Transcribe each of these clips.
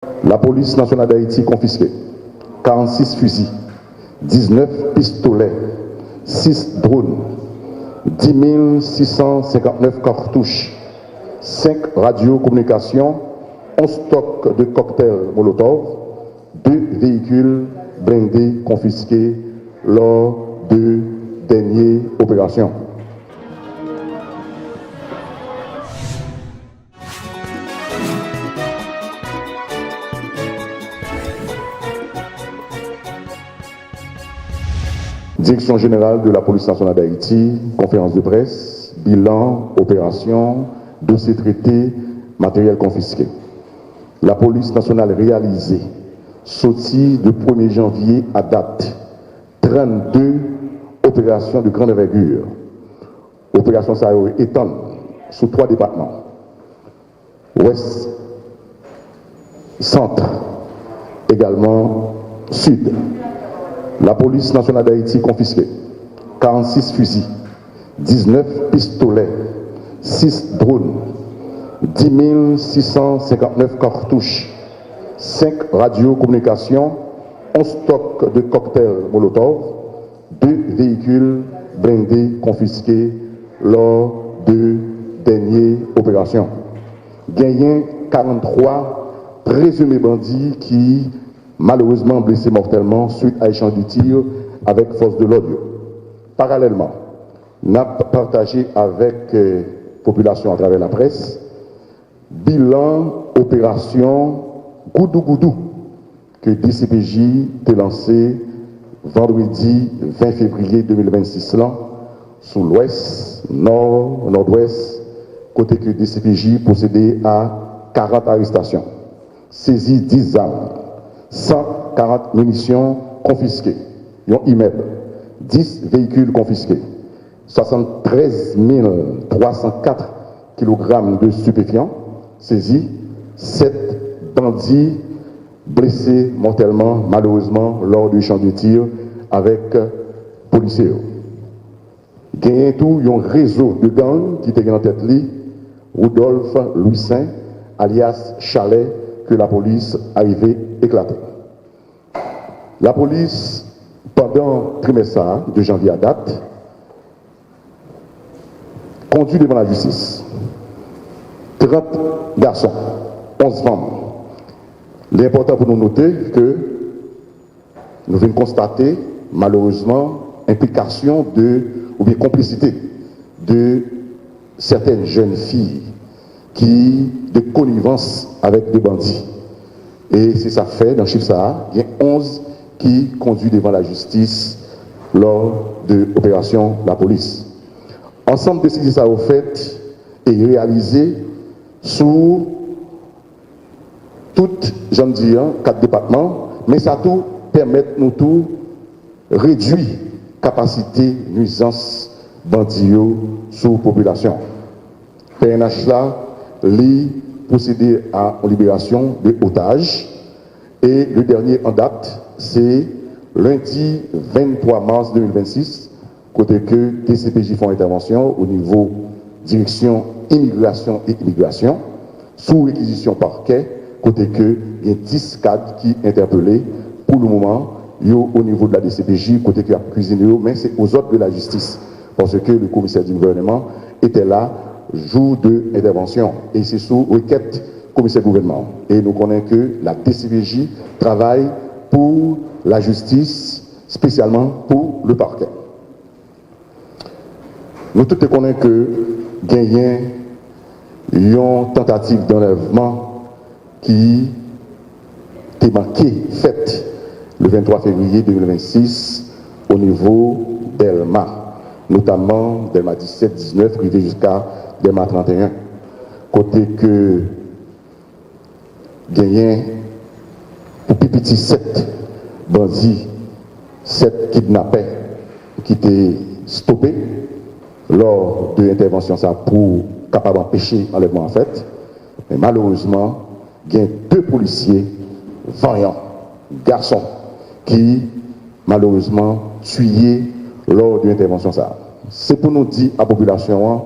La police nationale d'Haïti confisquée 46 fusils, 19 pistolets, 6 drones, 10 659 cartouches, 5 radiocommunications, 11 stocks de cocktails Molotov, 2 véhicules blindés confisqués lors de dernières opérations. Direction générale de la police nationale d'Haïti, conférence de presse, bilan, opération, dossier traité, matériel confisqué. La police nationale réalisée, sortie de 1er janvier à date, 32 opérations de grande envergure. Opération ça étend sous 3 départements. Ouest, centre, également sud. La police nationale d'Haïti confisquée 46 fusils, 19 pistolets, 6 drones, 10 659 cartouches, 5 radiocommunications, 11 stocks de cocktails Molotov, 2 véhicules blindés confisqués lors de dernières opérations. Gagné 43 présumés bandits qui malheureusement blessés mortellement suite à échange de tirs avec force de l'ordre. Parallèlement, n'a partagé avec la population à travers la presse bilan opération Goudou Goudou que DCPJ a lancé vendredi 20 février 2026 là, sous l'ouest, nord, nord-ouest, côté que DCPJ procédait à 40 arrestations, saisi 10 armes, 140 munitions confisquées, un immeuble, 10 véhicules confisqués, 73 304 kg de stupéfiants saisis, 7 bandits blessés mortellement, malheureusement, lors du champ de tir avec policiers. Gagné tout, un réseau de gangs qui était en tête li, Rudolph Louis Saint, alias Chalet, que la police arrivait éclater. La police, pendant le trimestre de janvier à date, conduit devant la justice 30 garçons, 11 femmes. L'important pour nous noter que nous venons constater, malheureusement, implication ou bien complicité de certaines jeunes filles qui de connivence avec des bandits. Et c'est ça fait, dans le chiffre ça, il y a 11 qui conduit devant la justice lors de l'opération la police. Ensemble de ce qui ça au fait et réalisé sous toutes, j'en dis, 4 départements, mais ça tout permet nous tout réduire capacité nuisance bandio sous population. PNH là, lui procéder à une libération de otages et le dernier en date c'est lundi 23 mars 2026 côté que DCPJ font intervention au niveau direction immigration et immigration sous réquisition parquet côté que il y a 10 cadres qui interpellés pour le moment au niveau de la DCPJ côté que a cuisiné mais c'est aux autres de la justice parce que le commissaire du gouvernement était là jour de intervention et c'est sous requête commissaire gouvernement et nous connaissons que la DCPJ travaille pour la justice spécialement pour le parquet. Nous tous connaissons que gagné une tentative d'enlèvement qui est manquée faite le 23 février 2026 au niveau d'Elma, notamment Delma 17, 19, arrivé jusqu'à Delma 31. Côté que gagné pour petit 7 bandits, 7 kidnappés qui étaient stoppés lors de l'intervention ça pour capable d'empêcher l'enlèvement en fait. Mais malheureusement, il y a 2 policiers vaillants, garçons, qui malheureusement tués lors de l'intervention ça. C'est pour nous dire à la population,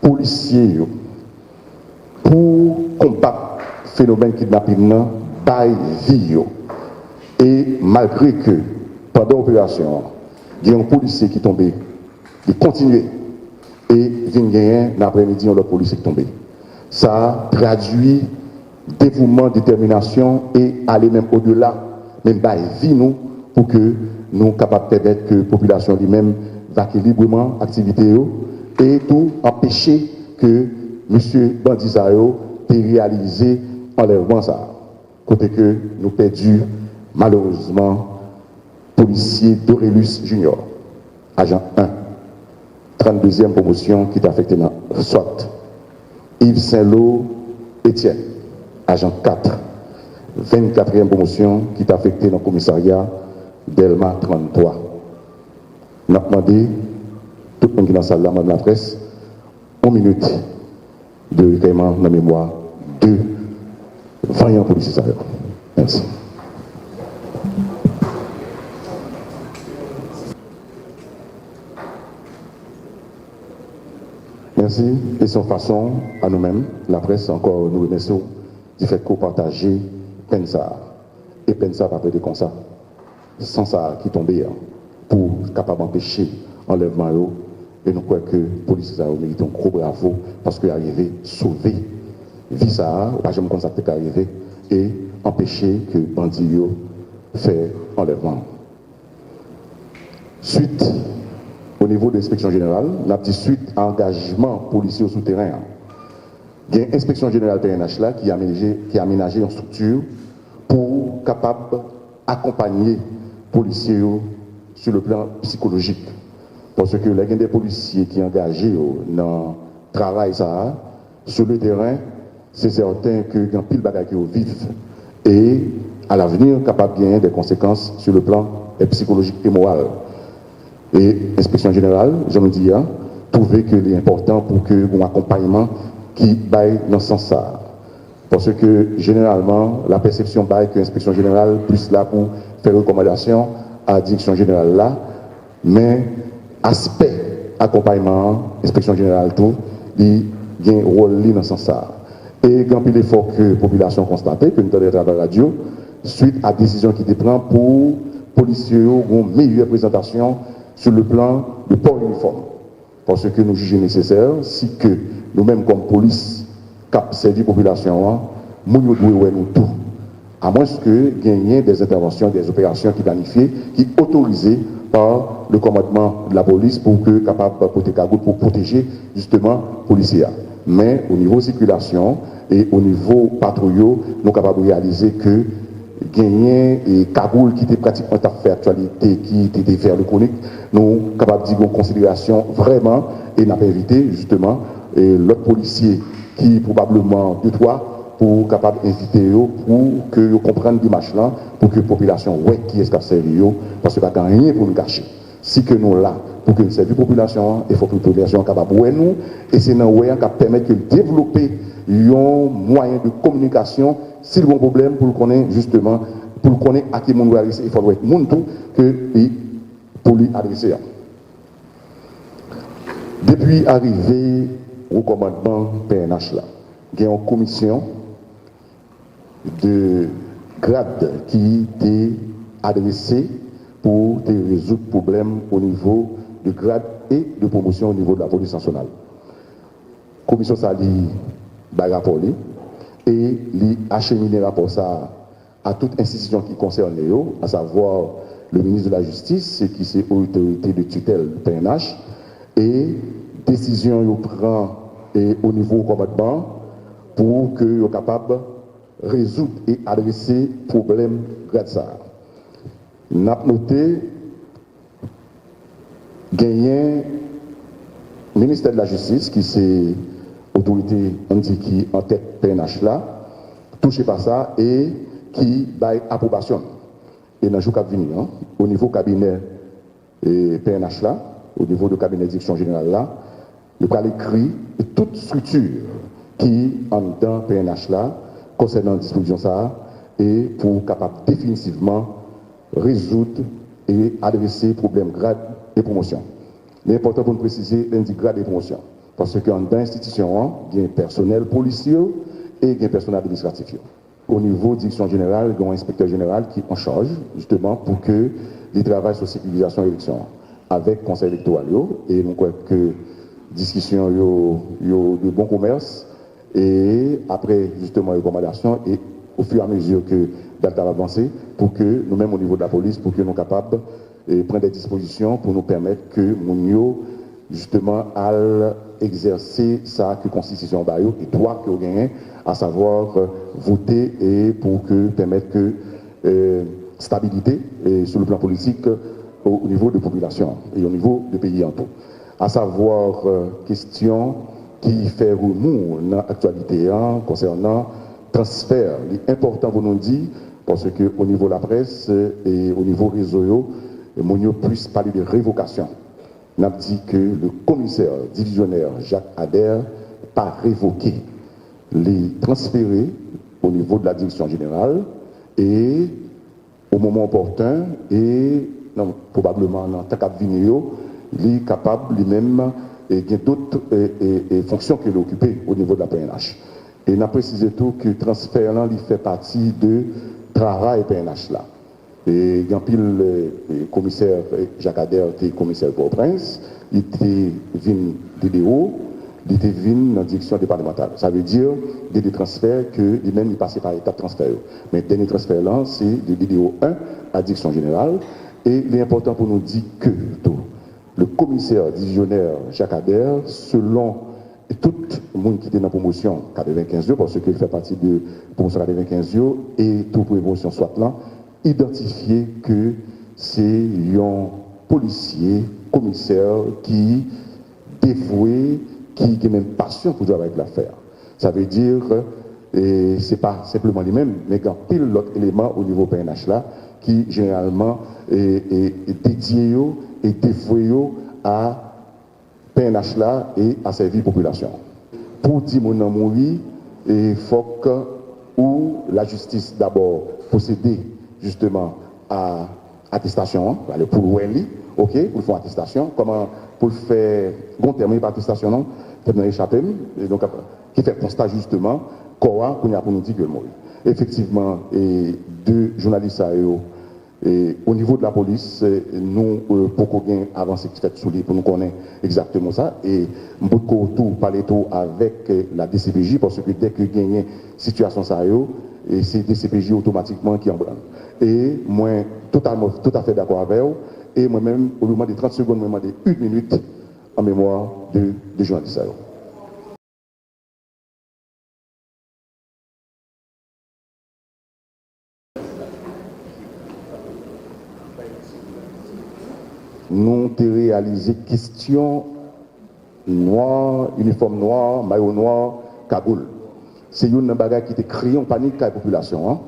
policiers, pour combattre phénomène kidnapping bail vie. Et malgré que pendant l'opération, il y a un policier qui est tombé, il continue et vient gagner l'après-midi, un autre policier qui est tombé. Ça traduit dévouement, détermination et aller même au-delà, même bail vie nous, pour que nous soyons capables de permettre que la population lui-même vaque librement l'activité et tout empêcher que M. Bandizayo ait réalisé enlèvement ça. Côté que nous perdu malheureusement policier Dorélus Junior, agent 1, 32e promotion qui est affecté dans SWAT. Yves Saint-Lô Étienne, agent 4, 24e promotion qui est affecté dans le commissariat Delma 33. Nous avons demandé, tout le monde qui est dans la salle de la presse, 1 minute de recueillement dans la mémoire de vaillants policiers. Merci. Merci. Et sans façon, à nous-mêmes, la presse, encore nous remercions du fait qu'on partage Pensa. Et Pensa pas prêter comme ça. Sans ça qui tombait pour capable d'empêcher l'enlèvement. Et nous croyons que les policiers méritent un gros bravo parce qu'ils arrivé à sauver vie ça, pas jamais comme ça qui arrivé et empêcher que les bandits fassent enlèvement. Suite au niveau de l'inspection générale, la petite suite à engagement policier au souterrain. Il y a une inspection générale PNH là qui a aménagé une structure pour capable accompagner les policiers sur le plan psychologique. Parce que les des policiers qui sont engagés dans le travail ça, sur le terrain, c'est certain que y a pile de bagages qui vivent et à l'avenir capable de gagner des conséquences sur le plan psychologique et moral. Et l'inspection générale, je me dis, trouver que c'est important pour que un accompagnement qui baille dans ce sens-là. Parce que généralement, la perception baille que l'inspection générale plus là pour faire recommandation à la direction générale là, mais aspect accompagnement, inspection générale tout, il y a un rôle dans ce sens-là. Et quand il est fort que la population constate, que nous avons travail radio, suite à la décision qui est prise pour les policiers ont une meilleure présentation sur le plan de port uniforme. Parce que nous jugeons nécessaire, si que nous-mêmes comme police, cap servi population, nous devons nous tout. À moins que gagner des interventions, des opérations qui planifiées, qui autorisées par le commandement de la police pour que capable pour protéger justement les policiers. Mais au niveau circulation et au niveau patrouille, nous sommes capables de réaliser que gagner et Kaboul qui était pratiquement fait actualité, qui était vers le chronique, nous sommes capables de dire en considération vraiment et n'a pas évité justement l'autre policier qui probablement de toi pour capable d'inviter pour que vous compreniez l'image là, pour que la population ouais qui est servi parce que pas rien pour nous cacher. Si que nous là pour que nous servir la population, il faut que la population capable de nous et c'est dans ouais qui permet de développer un moyen de communication si le bon problème pour le connaître justement pour le connaître à qui monde doit adresser il faut être monde tout que pour lui adresser. Depuis arrivé au commandement PNH là, il y a une commission de grade qui est adressée pour résoudre le problème au niveau de grade et de promotion au niveau de la police nationale. La commission ça dit rapport et lui acheminer rapport ça à toute institution qui concerne Léo, à savoir le ministre de la Justice, qui c'est autorité de tutelle PNH, et décision il prend au niveau commandement pour que soient capable de résoudre et adresser le problème grâce à ça. Nous avons noté gagner le ministère de la Justice, qui c'est autorité qui en tête PNH là, touché par ça et qui baille approbation. Et dans le jour qui vient, au niveau cabinet PNH là, au niveau du cabinet de direction générale là, le cas écrit toute structure qui en dans PNH là, concernant la disposition ça, et pour capable définitivement résoudre et adresser les problèmes grade et promotion. Mais important pour nous préciser, l'indice grade et promotion. Parce que dans l'institution, il y a un personnel policier et il y a un personnel administratif. Au niveau de la direction générale, il y a un inspecteur général qui est en charge, justement, pour que les travaux sur sécurisation et élection avec le conseil électoral. Et nous croyons que discussion de bon commerce et après, justement, les recommandations et au fur et à mesure que Delta va avancer, pour que nous-mêmes, au niveau de la police, pour que nous soyons capables de prendre des dispositions pour nous permettre que nous, justement, à exercer ça que la Constitution et droit que vous gagnez, à savoir voter et pour que permettre que stabilité sur le plan politique au niveau de la population et au niveau du pays en tout. À savoir question qui fait remous dans l'actualité concernant transfert. Il est important pour nous dire parce qu'au niveau de la presse et au niveau réseau, nous puisse parler de révocation. On a dit que le commissaire divisionnaire Jacques Adair pas révoqué, les transférer au niveau de la direction générale et au moment opportun et non, probablement dans ta vidéo, il est capable lui-même et il y a d'autres fonctions qu'il a occupées au niveau de la PNH. Et on a précisé tout que le transfert là, il fait partie de travail PNH là. Et il y a pile le commissaire Jacques Adair était commissaire pour Prince, il était venu DDO, il était venu dans la direction départementale. Ça veut dire des transferts que lui-même il passait par étape de transfert. Mais le dernier transfert là, c'est de DDO 1 à la direction générale. Et il est important pour nous dire que le commissaire divisionnaire Jacques Adair, selon tout le monde qui était dans la promotion 95 parce qu'il fait partie de la promotion 95 et toute promotion soit là, identifié que c'est un policier, commissaire qui dévoué, qui a même passion pour travailler avec l'affaire. Ça veut dire, et ce n'est pas simplement lui-même, mais qu'il y a pile d'autres éléments au niveau PNH là, qui généralement est dédié et dévoué à PNH là et à servir la population. Pour dire mon amour, il faut que ou la justice d'abord procéder justement à attestation, pour Welly, ok, pour faire attestation, comment pour faire bon terme par attestation, non, peut-être échappé, et donc qui fait constat justement, quoi, qu'on a pour nous dire que le mot. Effectivement, et deux journalistes et au niveau de la police, nous, pour qu'on ait avancé qui fait sous pour nous connaître exactement ça. Et beaucoup tout parler tout avec la DCPJ, parce que dès que gagne situation ça, et c'est DCPJ automatiquement qui en branle. Et moi, tout à fait d'accord avec vous. Et moi-même, au moment des 30 secondes, je me demande 1 minute en mémoire de journalistes. Nous avons réalisé question noire, uniforme noir, maillot noir, cagoule. C'est une bagarre qui était créée en panique à la population.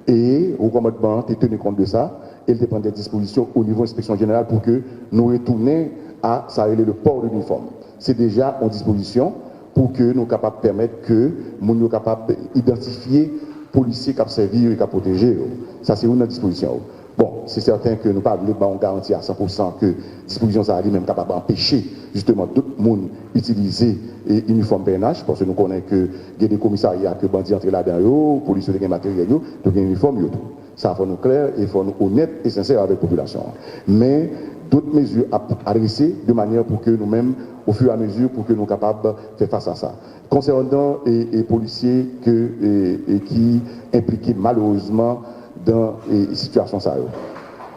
Et au commandement, tu tenu compte de ça, et il prend des dispositions au niveau de l'inspection générale pour que nous retournions à ça le port de l'uniforme. C'est déjà en disposition pour que nous soyons capables de permettre que nous soyons capables d'identifier les policiers qui ont servi et qui ont protégé. Ça, c'est une disposition. Bon, c'est certain que nous ne pouvons pas garantir à 100% que la disposition ça même capable d'empêcher justement tout le monde d'utiliser l'uniforme PNH, parce que nous connaissons que il y a des commissariats que bandits entrent là-dedans, les policiers ont des matériels, donc il y a un uniforme. Ça faut nous clair et il faut nous honnête et sincère avec la population. Mais d'autres mesures à adresser de manière pour que nous-mêmes, au fur et à mesure, pour que nous soyons capables de faire face à ça. Concernant les policiers qui impliqués malheureusement dans les situations ça.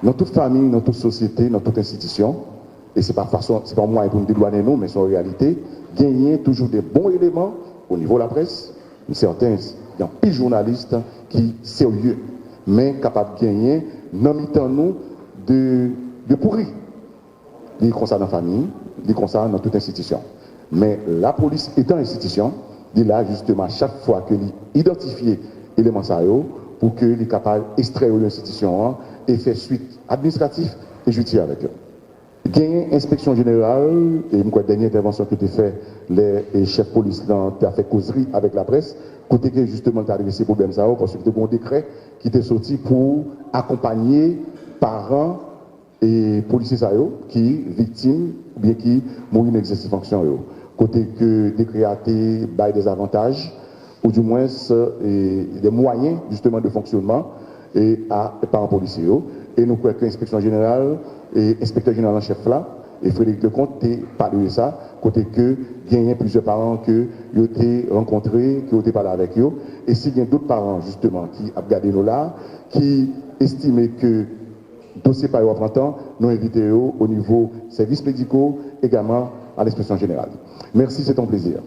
Dans toute famille, dans toute société, dans toute institution, et c'est pas moi pour nous dédouaner nous, mais c'est en réalité, gagner toujours des bons éléments au niveau de la presse. Certains, il y a plus de journalistes qui sont sérieux, mais capables de gagner, non mitant nous de pourrir. Les concernent dans la famille, les concernent dans toute institution. Mais la police étant institution, il est là justement chaque fois que l'identifier éléments ça pour que les capables extraire de l'institution et faire suite administrative et judiciaire avec eux. Gagner inspection générale, et la dernière intervention que tu fait, les chefs de police ont fait causerie avec la presse, côté que justement tu as adressé le problème ça, parce que tu as un décret qui était sorti pour accompagner parents et policiers qui victimes ou bien qui mourent dans l'exercice de fonction. Côté que décret a des avantages ou du moins des moyens justement de fonctionnement et à parents policiers. Et nous croyons que l'inspection générale et l'inspecteur général en chef là, et Frédéric Lecomte, a parlé de ça, côté que il y a plusieurs parents que ils ont rencontrés, qui ont parlé avec eux. Et s'il y a d'autres parents justement qui ont regardé nous là, qui estiment que dossier par rapport temps, nous invitons au niveau services médicaux, également à l'inspection générale. Merci, c'est un plaisir.